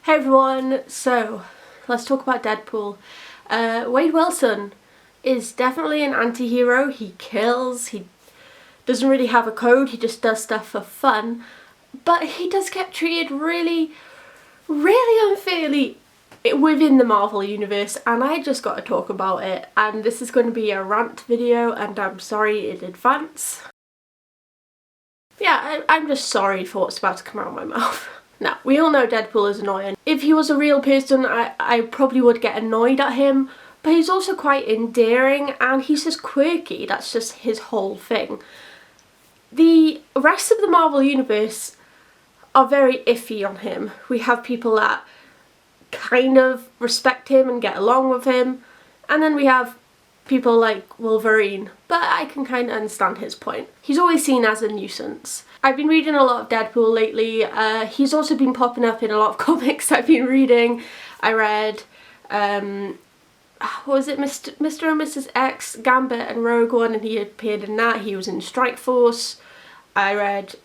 Hey everyone, so let's talk about Deadpool. Wade Wilson is definitely an anti-hero. He kills, he doesn't really have a code, he just does stuff for fun. But he does get treated really unfairly within the Marvel universe, and I just got to talk about it. And this is going to be a rant video, and I'm sorry in advance. Yeah, I'm just sorry for what's about to come out of my mouth. Now, we all know Deadpool is annoying. If he was a real person, I probably would get annoyed at him, but he's also quite endearing and he's just quirky. That's just his whole thing. The rest of the Marvel universe are very iffy on him. We have people that kind of respect him and get along with him, and then we have people like Wolverine, but I can kind of understand his point. He's always seen as a nuisance. I've been reading a lot of Deadpool lately. He's also been popping up in a lot of comics I've been reading. I read, what was it, Mr. and Mrs. X, Gambit and Rogue One, and he appeared in that. He was in Strike Force. I read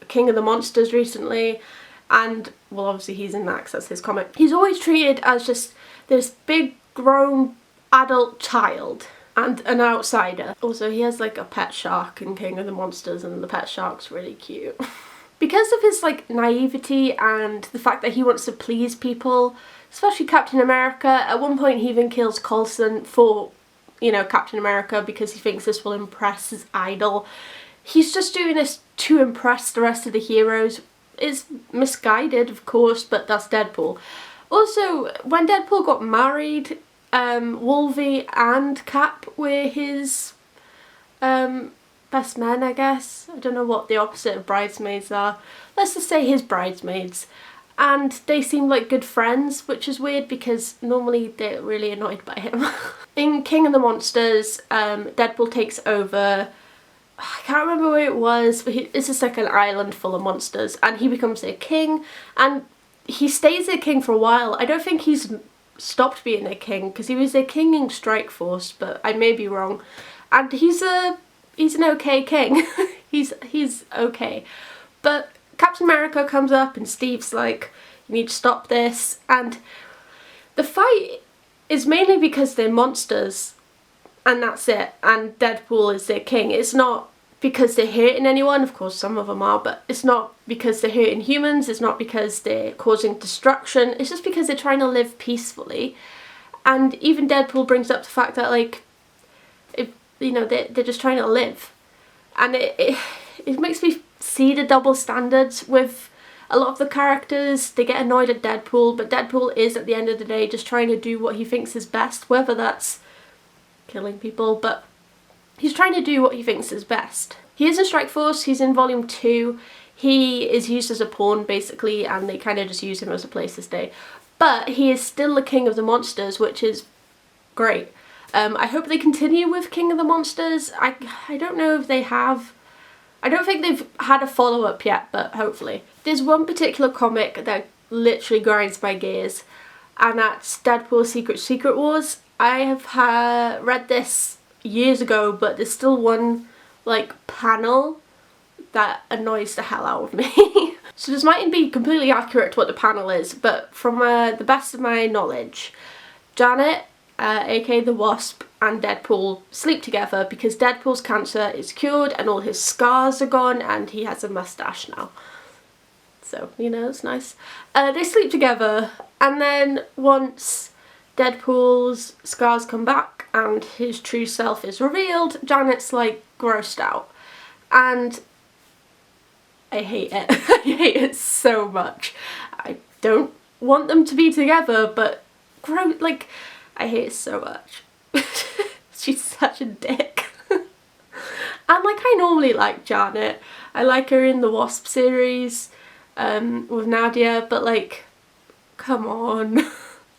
King of the Monsters recently, and well, obviously he's in that because that's his comic. He's always treated as just this big grown adult child and an outsider. Also, he has like a pet shark in King of the Monsters, and the pet shark's really cute. Because of his like naivety and the fact that he wants to please people, especially Captain America, at one point he even kills Coulson for, you know, Captain America because he thinks this will impress his idol. He's just doing this to impress the rest of the heroes. It's misguided, of course, but that's Deadpool. Also, when Deadpool got married, Wolvie and Cap were his best men, I guess. I don't know what the opposite of bridesmaids are. Let's just say his bridesmaids. And they seem like good friends, which is weird because normally they're really annoyed by him. In King of the Monsters, Deadpool takes over. I can't remember where it was, but it's just like an island full of monsters, and he becomes their king, and he stays their king for a while. I don't think he's stopped being their king because he was their king in Strike Force, but I may be wrong. And he's an okay king. he's okay. But Captain America comes up and Steve's like, you need to stop this, and the fight is mainly because they're monsters and that's it, and Deadpool is their king. It's not because they're hurting anyone, of course some of them are, but it's not because they're hurting humans, it's not because they're causing destruction, it's just because they're trying to live peacefully. And even Deadpool brings up the fact that, like, you know, they're just trying to live. And it makes me see the double standards with a lot of the characters. They get annoyed at Deadpool, but Deadpool is, at the end of the day, just trying to do what he thinks is best, whether that's killing people, but he's trying to do what he thinks is best. He is in Strike Force, he's in Volume 2, he is used as a pawn basically, and they kind of just use him as a place to stay. But he is still the King of the Monsters, which is great. I hope they continue with King of the Monsters. I don't know if they have. I don't think they've had a follow-up yet, but hopefully. There's one particular comic that literally grinds my gears, and that's Deadpool Secret Wars. I have read this years ago, but there's still one like panel that annoys the hell out of me. So this mightn't be completely accurate to what the panel is, but from the best of my knowledge, Janet, aka the Wasp, and Deadpool sleep together because Deadpool's cancer is cured and all his scars are gone and he has a mustache now. So, you know, it's nice. They sleep together, and then once Deadpool's scars come back and his true self is revealed, Janet's like grossed out, and I hate it. I hate it so much. I don't want them to be together, but like, I hate it so much. She's such a dick. And like, I normally like Janet. I like her in the Wasp series with Nadia, but like, come on.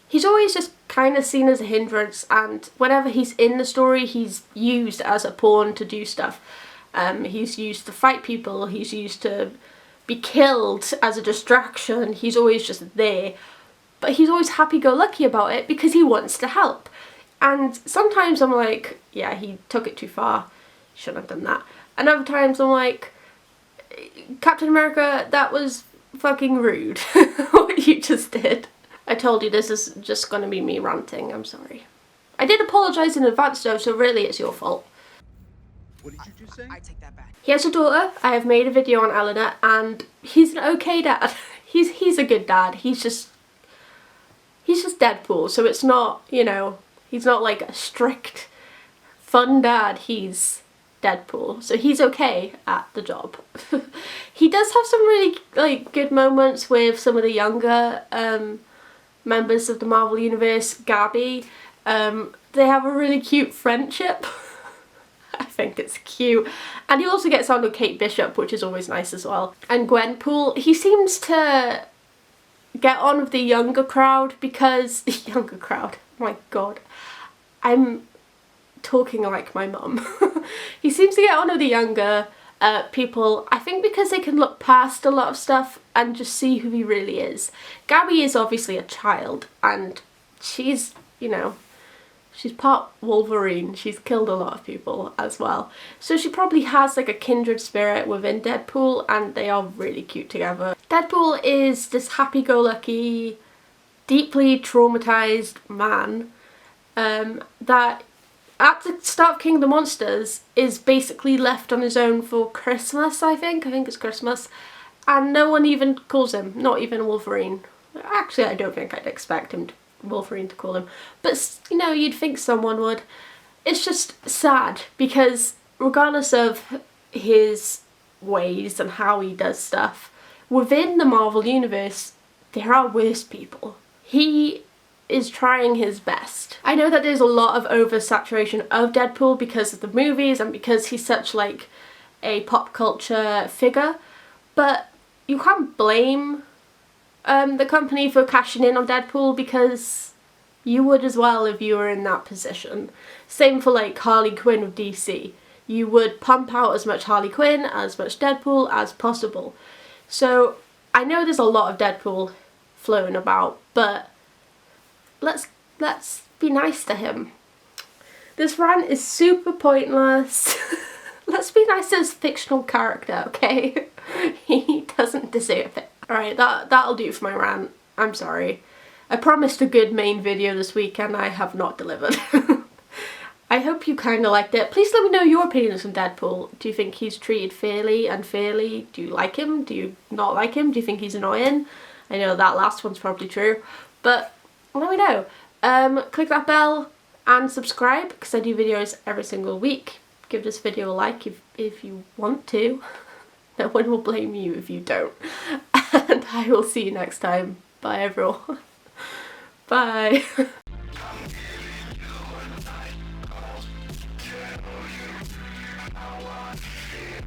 He's always just kind of seen as a hindrance, and whenever he's in the story he's used as a pawn to do stuff. He's used to fight people, he's used to be killed as a distraction, he's always just there. But he's always happy-go-lucky about it because he wants to help. And sometimes I'm like, yeah, he took it too far, shouldn't have done that. And other times I'm like, Captain America, that was fucking rude what you just did. I told you this is just gonna be me ranting, I'm sorry. I did apologise in advance though, so really it's your fault. What did you just say? I take that back. He has a daughter. I have made a video on Eleanor and he's an okay dad. He's a good dad. He's just Deadpool, so it's not, you know, he's not like a strict fun dad. He's Deadpool, so he's okay at the job. He does have some really like good moments with some of the younger members of the Marvel Universe. Gabby, they have a really cute friendship. I think it's cute. And he also gets on with Kate Bishop, which is always nice as well. And Gwenpool, he seems to get on with the younger crowd because... Younger crowd, my god. I'm talking like my mum. He seems to get on with the younger people, I think because they can look past a lot of stuff and just see who he really is. Gabby is obviously a child and she's, you know, she's part Wolverine. She's killed a lot of people as well. So she probably has like a kindred spirit within Deadpool and they are really cute together. Deadpool is this happy-go-lucky, deeply traumatized man that at the start of King of the Monsters is basically left on his own for Christmas, I think it's Christmas, and no one even calls him, not even Wolverine. Actually, I don't think I'd expect Wolverine to call him, but you know, you'd think someone would. It's just sad because regardless of his ways and how he does stuff, within the Marvel Universe, there are worse people. He is trying his best. I know that there's a lot of oversaturation of Deadpool because of the movies and because he's such like a pop culture figure, but you can't blame the company for cashing in on Deadpool because you would as well if you were in that position. Same for like Harley Quinn with DC. You would pump out as much Harley Quinn, as much Deadpool as possible. So I know there's a lot of Deadpool floating about, but let's be nice to him. This rant is super pointless. Let's be nice to his fictional character, okay? He doesn't deserve it. Alright, that'll do for my rant. I'm sorry. I promised a good main video this week and I have not delivered. I hope you kind of liked it. Please let me know your opinions on Deadpool. Do you think he's treated fairly, unfairly? Do you like him? Do you not like him? Do you think he's annoying? I know that last one's probably true, but let me know. Click that bell and subscribe because I do videos every single week. Give this video a like if you want to. No one will blame you if you don't. And I will see you next time. Bye everyone. Bye.